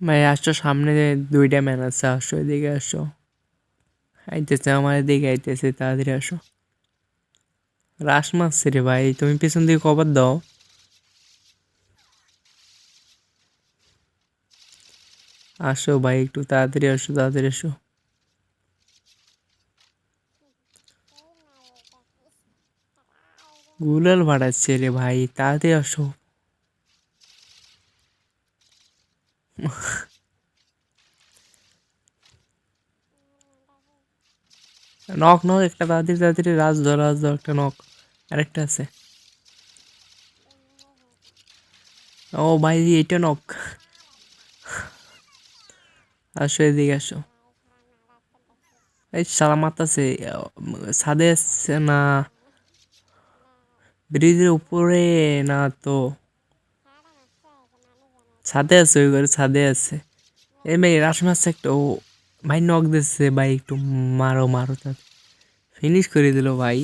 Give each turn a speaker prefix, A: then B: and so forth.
A: ভাই আসছো, সামনে দুইটা ম্যান আছে, আসো এদিকে আসো। আইতেছে আমার দিকে, আইতেছে, তাড়াতাড়ি আসো। রাস মারছে রে ভাই, তুমি পেছন দিকে কভার দাও। আসো ভাই, একটু তাড়াতাড়ি আসো, তাড়াতাড়ি আসো। গুলাল ভাড়াচ্ছে রে ভাই, তাড়াতাড়ি আসো। নক নক একটা, তাড়াতাড়ি তাড়াতাড়ি, রাজ ধর একটা নক। আরেকটা আছে। ও ভাই, এইটা নক। আসো এদিকে আসো। এই সালা মারতাছে। ছাদে আসছে না, ব্রিজের উপরে না তো। ছাদে আছে, ওই ঘরে ছাদে আছে। এই ভাই রাস মারছে একটা, ও ভাই নক দিচ্ছে ভাই, একটু মারো মারো, তার ফিনিশ করে দিল ভাই।